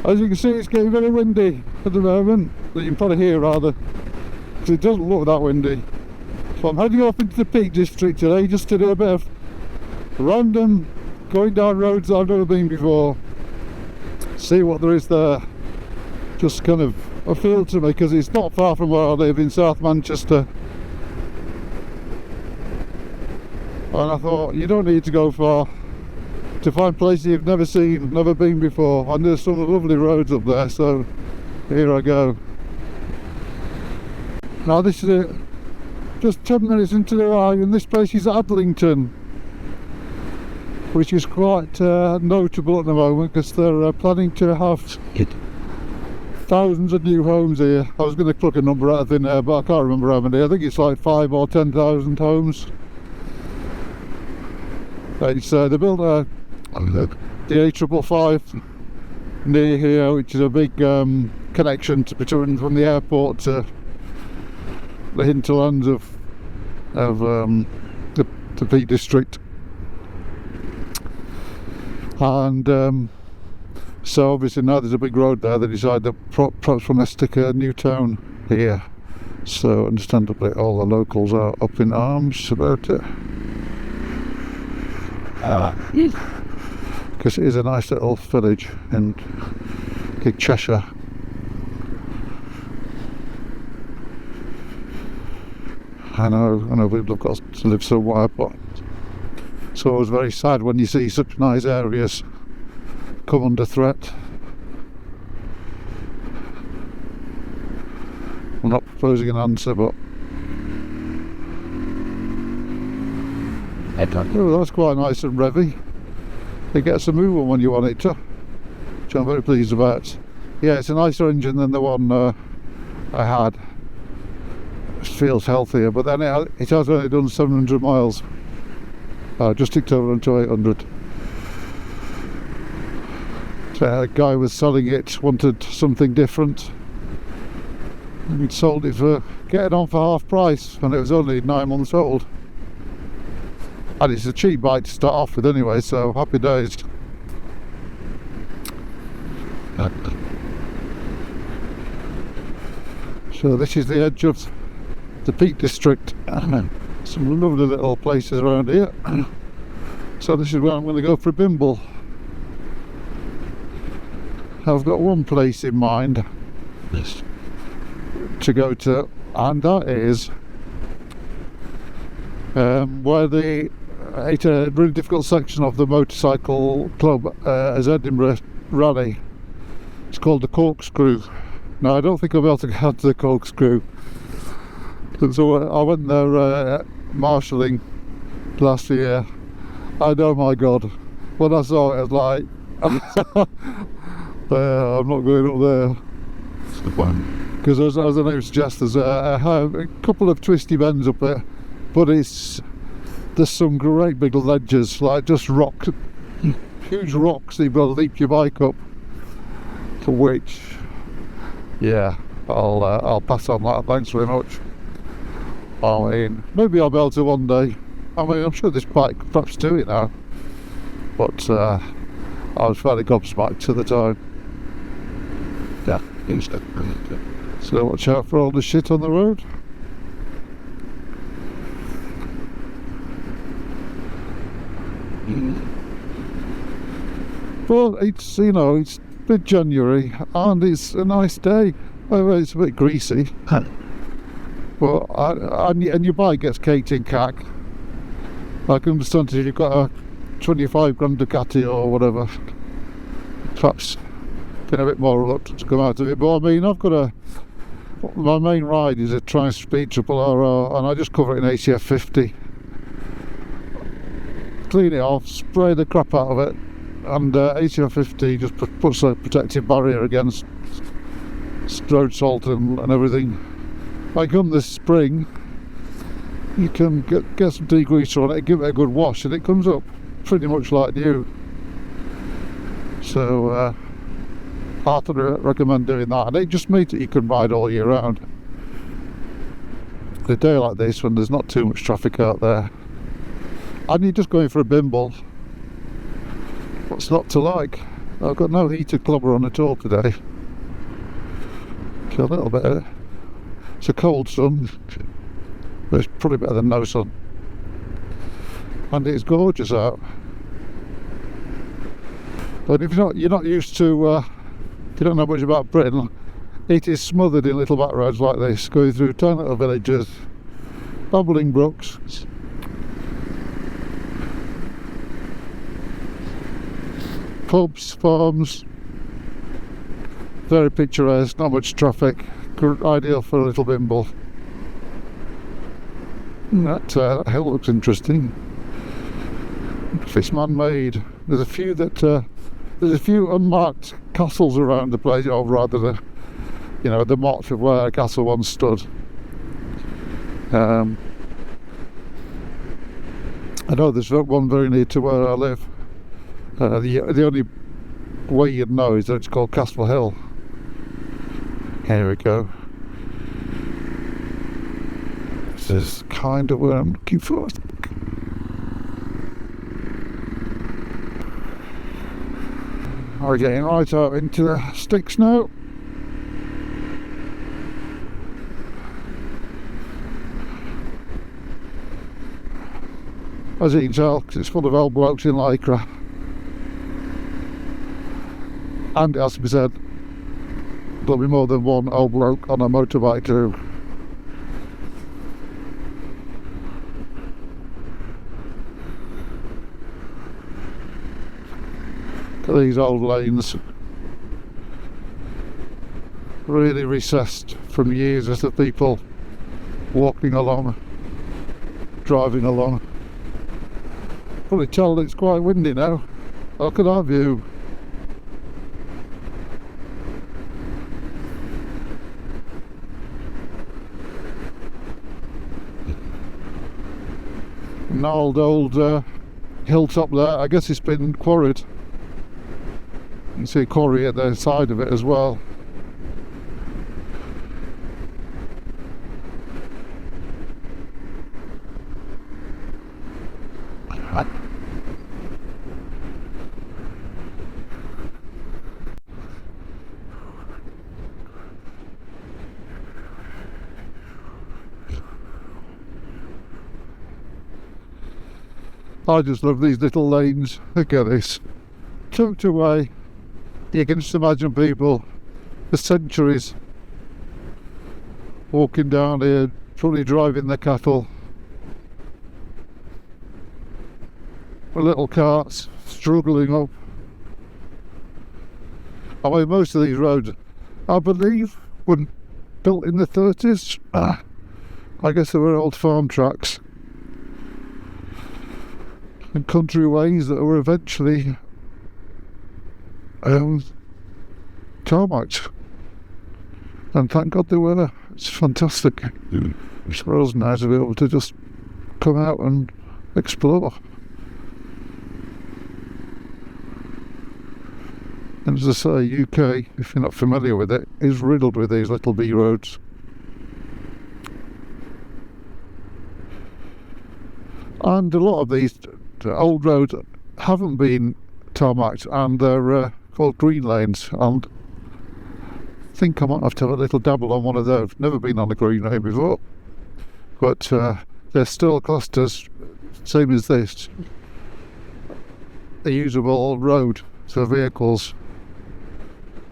As you can see, it's getting very windy at the moment. You can probably hear rather, because it doesn't look that windy. So I'm heading off into the Peak District today just to do a bit of random going down roads that I've never been before. See what there is there. Just kind of a feel to me, because it's not far from where I live in South Manchester. And I thought, you don't need to go far to find places you've never seen, never been before. And there's some lovely roads up there, so here I go. Now this is it. Just 10 minutes into the ride, and this place is Adlington, which is quite notable at the moment, because they're planning to have thousands of new homes here. I was going to pluck a number out of thin air, but I can't remember how many. I think it's like 5 or 10,000 homes. It's they built the A555 near here, which is a big connection between from the airport to the hinterlands of the Peak District. And so obviously now there's a big road there, they decided that perhaps we're going to stick a new town here. So understandably all the locals are up in arms about it. Because it is a nice little village in Cheshire. I know people have got to live somewhere, but it's always very sad when you see such nice areas come under threat. I'm not proposing an answer, but oh, that's quite nice and revvy. It gets a move on when you want it to, which I'm very pleased about. Yeah, it's a nicer engine than the one I had. It feels healthier, but then it has only done 700 miles. Just ticked over onto 800. So a guy was selling it, wanted something different. And he'd sold it for, getting on for half price, and it was only 9 months old. And it's a cheap bike to start off with anyway, so happy days. So this is the edge of the Peak District. Some lovely little places around here. So this is where I'm going to go for a bimble. I've got one place in mind to go to, and that is where it's a really difficult section of the motorcycle club as Edinburgh Rally. It's called the Corkscrew. Now I don't think I'll be able to get to the Corkscrew. So I went there marshalling last year, and oh my god, when I saw it I was like I'm not going up there, because as the name suggests there's a couple of twisty bends up there, but there's some great big ledges, like just rocks, huge rocks that you've got to leap your bike up, to which, yeah, I'll pass on that, thanks very much. I mean, maybe I'll be able to one day. I mean, I'm sure this bike could perhaps do it now, but I was fairly gobsmacked at the time. Yeah, so watch out for all the shit on the road. Well, it's, you know, it's mid-January and it's a nice day. Oh, it's a bit greasy. Well, and your bike gets caked in cack. I can understand if you've got a 25 grand Ducati or whatever, perhaps been a bit more reluctant to come out of it. But I mean, I've got my main ride is a Tri-Speed Triple RR, and I just cover it in ACF 50. Clean it off, spray the crap out of it, and ACF 50 just puts a protective barrier against road salt and everything. Like come this spring, you can get some degreaser on it, give it a good wash, and it comes up pretty much like new. So heartily recommend doing that, and it just means that you can ride all year round. A day like this, when there's not too much traffic out there, and you're just going for a bimble, what's not to like? I've got no heated clubber on at all today. So a little bit. It's a cold sun, but it's probably better than no sun. And it's gorgeous out. But if you're not used to, if you don't know much about Britain, it is smothered in little back roads like this, going through tiny little villages, babbling brooks, pubs, farms. Very picturesque, not much traffic, ideal for a little bimble. That hill looks interesting. If it's man-made, there's a few unmarked castles around the place, or rather the motte of where a castle once stood. I know there's one very near to where I live. The only way you'd know is that it's called Castle Hill. Here we go. This is kind of where I'm looking for. We're getting right out into the sticks now. As you can tell, 'cause it's full of old blokes in lycra. And it has to be said, there'll be more than one old bloke on a motorbike too. Look at these old lanes. Really recessed from years of people walking along, driving along. Probably tell it's quite windy now. Look at our view. An old hilltop there. I guess it's been quarried. You can see a quarry at the side of it as well. I just love these little lanes. Look at this. Tucked away. You can just imagine people for centuries walking down here, probably driving their cattle. With little carts struggling up. I mean, most of these roads, I believe, were built in the 30s. I guess they were old farm tracks and country ways that were eventually tarmacked. And thank God they were. It's fantastic. It's for us now to be able to just come out and explore. And as I say, UK, if you're not familiar with it, is riddled with these little B roads. And a lot of these old roads haven't been tarmacked, and they're called green lanes, and I think I might have to have a little dabble on one of those. Never been on a green lane before, but they're still classed as, same as this, a usable road for vehicles.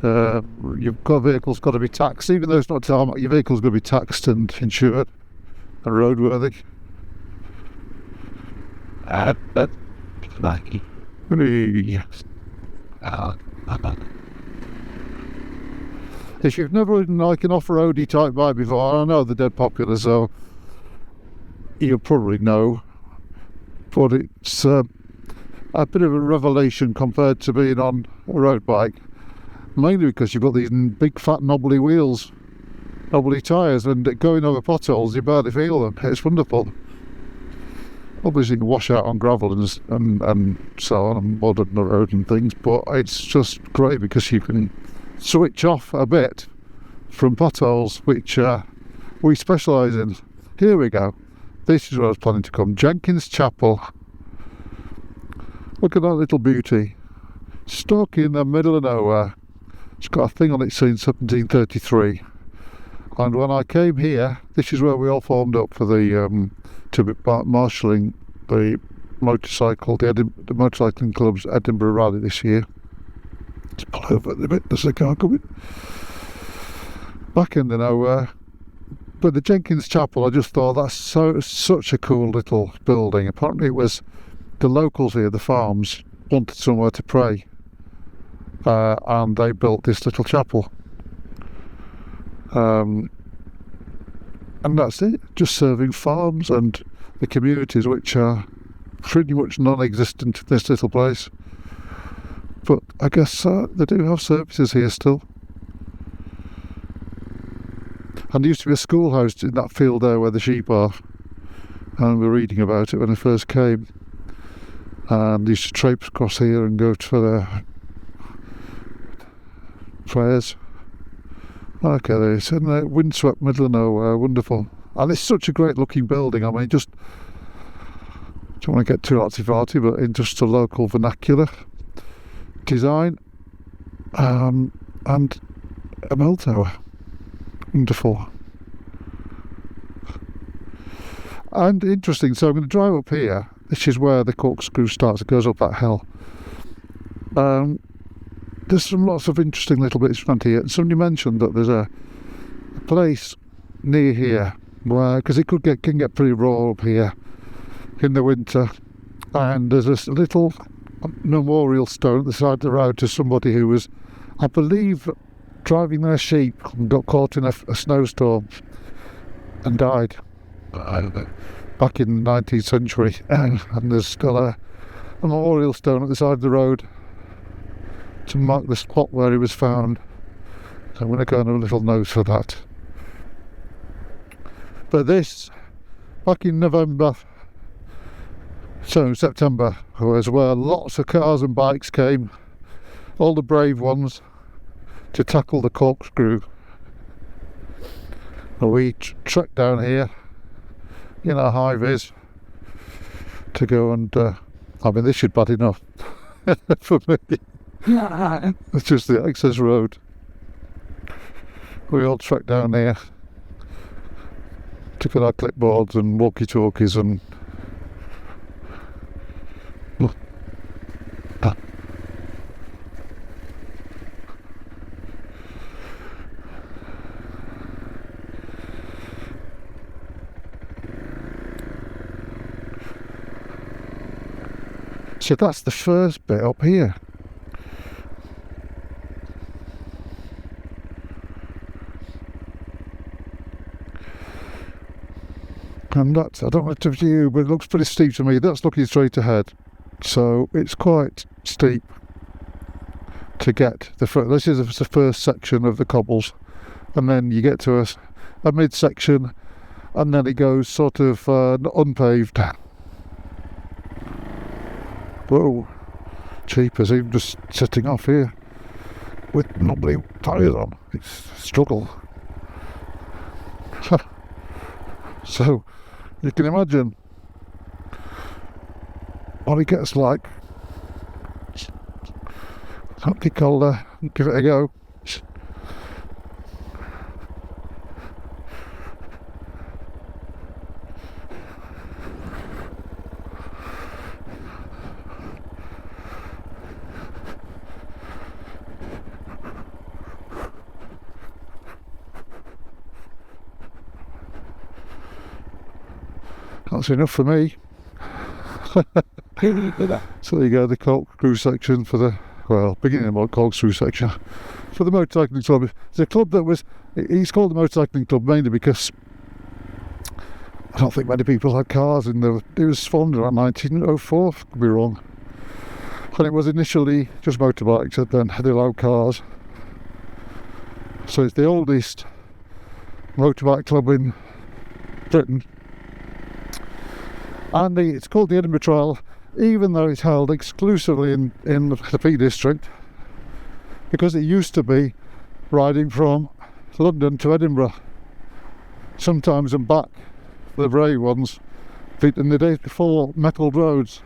Vehicles got to be taxed, even though it's not tarmac. Your vehicle's got to be taxed and insured and roadworthy. If you've never ridden like an off-roady type bike before, I know they're dead popular, so you'll probably know, but it's a bit of a revelation compared to being on a road bike, mainly because you've got these big fat knobbly wheels, knobbly tyres, and going over potholes you barely feel them. It's wonderful. Obviously you can wash out on gravel and so on, and mud on the road and things, but it's just great because you can switch off a bit from potholes, which we specialise in. Here we go. This is where I was planning to come. Jenkin Chapel. Look at that little beauty. stuck in the middle of nowhere. It's got a thing on it since 1733. And when I came here, this is where we all formed up for the to be marshalling the motorcycling club's Edinburgh rally this year. Let's pull over a bit, there's a car coming. Back in the nowhere. But the Jenkin Chapel, I just thought that's such a cool little building. Apparently it was the locals here, the farms, wanted somewhere to pray. And they built this little chapel. And that's it, just serving farms and the communities which are pretty much non-existent in this little place. But I guess they do have services here still. And there used to be a schoolhouse in that field there where the sheep are, and we were reading about it when I first came. And they used to traipse across here and go for their prayers. Okay, it's in the windswept middle of nowhere, wonderful. And it's such a great looking building. I mean, just don't want to get too arty-farty, but in just a local vernacular design, and a bell tower. Wonderful. And interesting, so I'm going to drive up here. This is where the Corkscrew starts. It goes up that hill. There's some lots of interesting little bits around here. Somebody mentioned that there's a place near here where, because it can get pretty raw up here in the winter, and there's this little memorial stone at the side of the road to somebody who was, I believe, driving their sheep and got caught in a snowstorm and died back in the 19th century. And there's still a memorial stone at the side of the road to mark the spot where he was found. So I'm going to go on a little note for that. But this, back in September, was where lots of cars and bikes came, all the brave ones, to tackle the Corkscrew. And we trekked down here in our high-vis to go and, I mean, this is bad enough for me. It's just the access road. We all trekked down here, took out our clipboards and walkie-talkies and so that's the first bit up here. And that's, I don't know to view, but it looks pretty steep to me. That's looking straight ahead. So it's quite steep to get the first. This is the first section of the cobbles. And then you get to a mid-section, and then it goes sort of unpaved. Whoa, cheapers, even just sitting off here with nobody tyres on. It's a struggle. So you can imagine what it gets like. I think I'll give it a go. That's enough for me. So there you go, the Corkscrew section for the, well, beginning of the Corkscrew section for the motorcycling club. It's a club that was, it's called the motorcycling club mainly because I don't think many people had cars in there. It was formed around 1904, could be wrong. And it was initially just motorbikes and then they allowed cars. So it's the oldest motorbike club in Britain. And it's called the Edinburgh Trail, even though it's held exclusively in the Peak District, because it used to be riding from London to Edinburgh, sometimes and back, for the brave ones, in the days before metalled roads.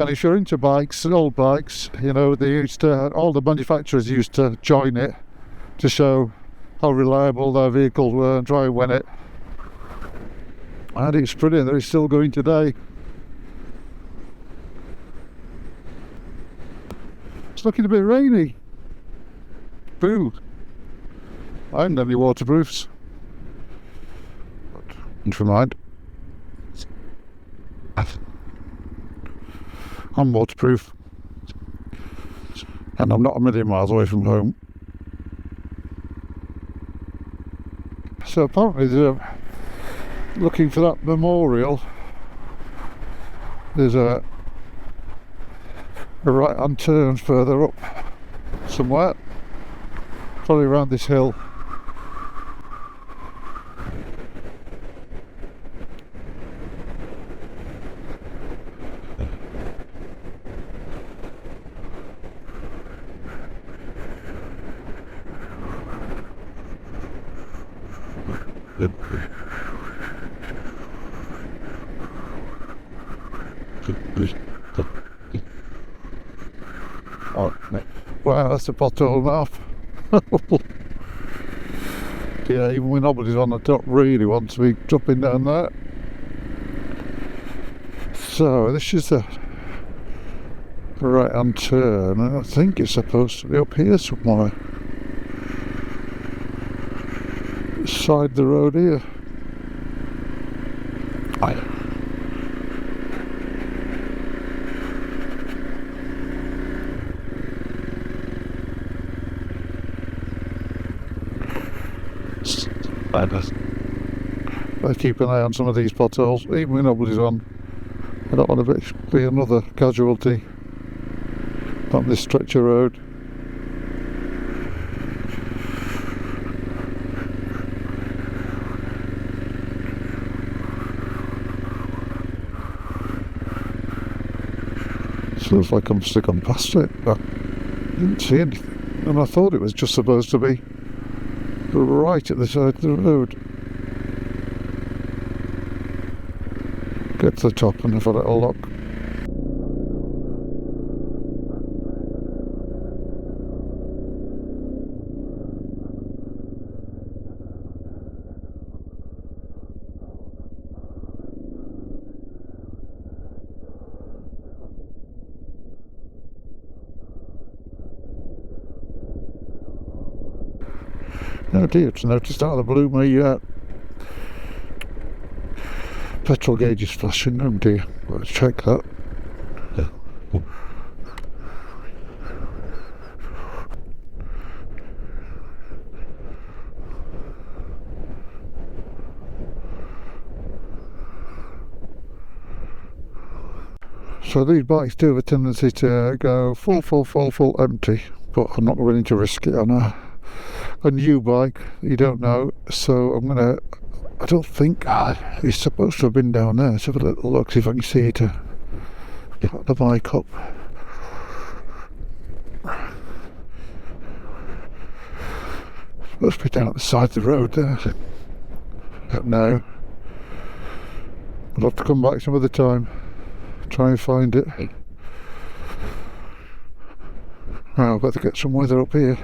And if you're into bikes, old bikes, you know, all the manufacturers used to join it to show how reliable their vehicles were and try and win it. And it's brilliant that it's still going today. It's looking a bit rainy. Boo. I haven't any waterproofs. But never mind. I'm waterproof. And I'm not a million miles away from home. So apparently they're looking for that memorial. There's a right hand turn further up somewhere, probably around this hill. Oh, wow, that's a pothole now. Yeah, even when nobody's on, I don't really want to be dropping down there. So this is the right hand turn, and I think it's supposed to be up here somewhere. Side the road here. I keep an eye on some of these potholes, even when nobody's on. I don't want to be another casualty on this stretch of road. It looks like I'm sticking past it, but I didn't see anything, and I thought it was just supposed to be right at the side of the road. Get to the top and have a little look. Oh dear, it's noticed out of the blue my petrol gauge is flashing. Oh dear, let's check that. So these bikes do have a tendency to go full empty, but I'm not willing to risk it on a new bike. You don't know, so I don't think he's supposed to have been down there. Let's have a little look, see if I can see it to put the bike up. Supposed to be down at the side of the road there. Don't know. I'll have to come back some other time, try and find it. Well, I've got to get some weather up here.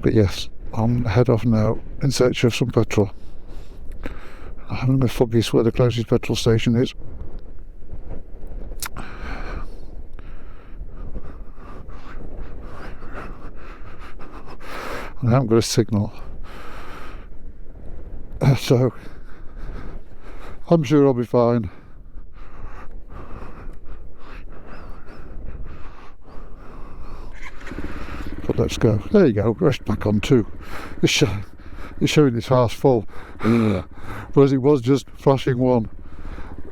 But yes, I'm head off now in search of some petrol. I'm going to focus where the closest petrol station is. I haven't got a signal, so I'm sure I'll be fine. But let's go. There you go, rest back on 2. It's showing this half full, whereas it was just flashing 1.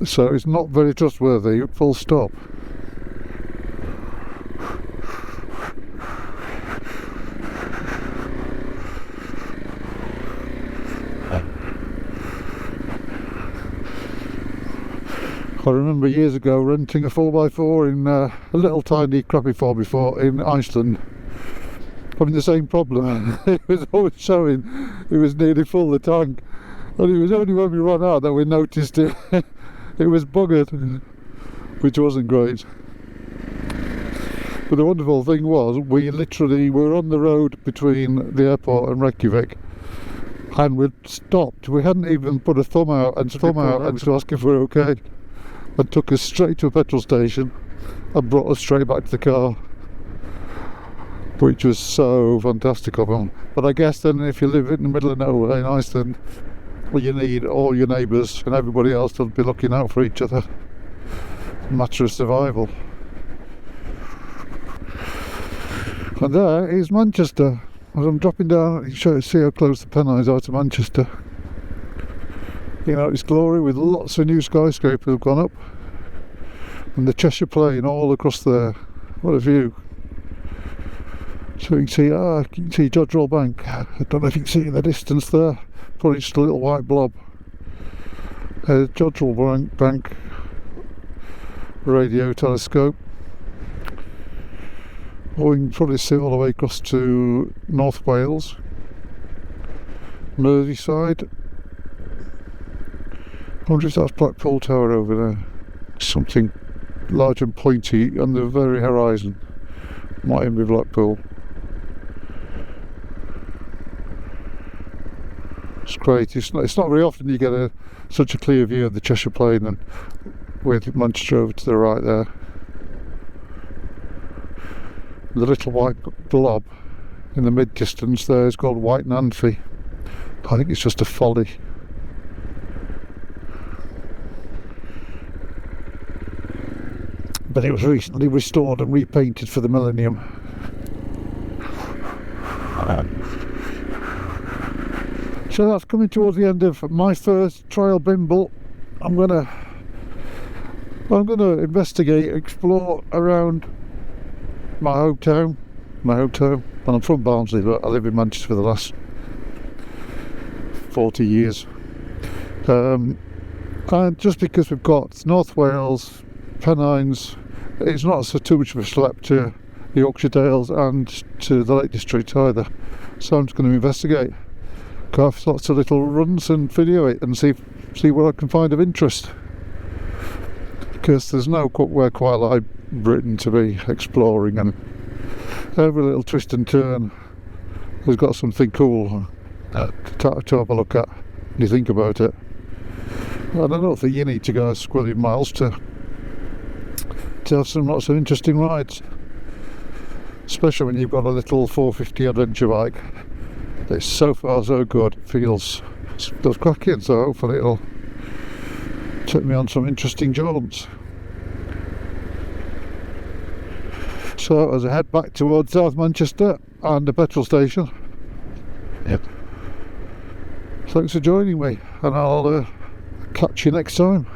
So it's not very trustworthy, full stop. I remember years ago renting a 4x4 in a little tiny crappy 4x4 in Iceland, having the same problem. It was always showing it was nearly full, the tank, and it was only when we ran out that we noticed it. It was buggered, which wasn't great. But the wonderful thing was, we literally were on the road between the airport and Reykjavik, and we'd stopped. We hadn't even put a thumb out and to ask if we're okay, and took us straight to a petrol station and brought us straight back to the car, which was so fantastic of them. But I guess then, if you live in the middle of nowhere in Iceland, well, you need all your neighbours and everybody else to be looking out for each other. Matter of survival. And there is Manchester. As I'm dropping down, you can see how close the Pennines are to Manchester. You know, it's glory with lots of new skyscrapers have gone up, and the Cheshire Plain all across there. What a view! So you can see Jodrell Bank. I don't know if you can see it in the distance there. Probably just a little white blob. Jodrell Bank radio telescope. Or you can probably see all the way across to North Wales, Merseyside. I wonder if that's Blackpool Tower over there. Something large and pointy on the very horizon. Might even be Blackpool. It's great. It's not very often you get such a clear view of the Cheshire Plain, and with Manchester over to the right there. The little white blob in the mid-distance there is called White Nancy. I think it's just a folly. But it was recently restored and repainted for the millennium. So that's coming towards the end of my first trial bimble. I'm gonna investigate, explore around my hometown, and I'm from Barnsley, but I live in Manchester for the last 40 years. And just because we've got North Wales, Pennines, it's not so too much of a schlep to the Yorkshire Dales and to the Lake District either. So I'm just going to investigate, carve lots of little runs and video it and see what I can find of interest. Because there's nowhere quite like Britain to be exploring, and every little twist and turn has got something cool to have a look at when you think about it. And I don't think you need to go a squillion miles to have lots of interesting rides, especially when you've got a little 450 adventure bike. It's so far so good. It feels cracking, so hopefully it'll take me on some interesting jaunts. So as I head back towards South Manchester and the petrol station. Yep. Thanks for joining me, and I'll catch you next time.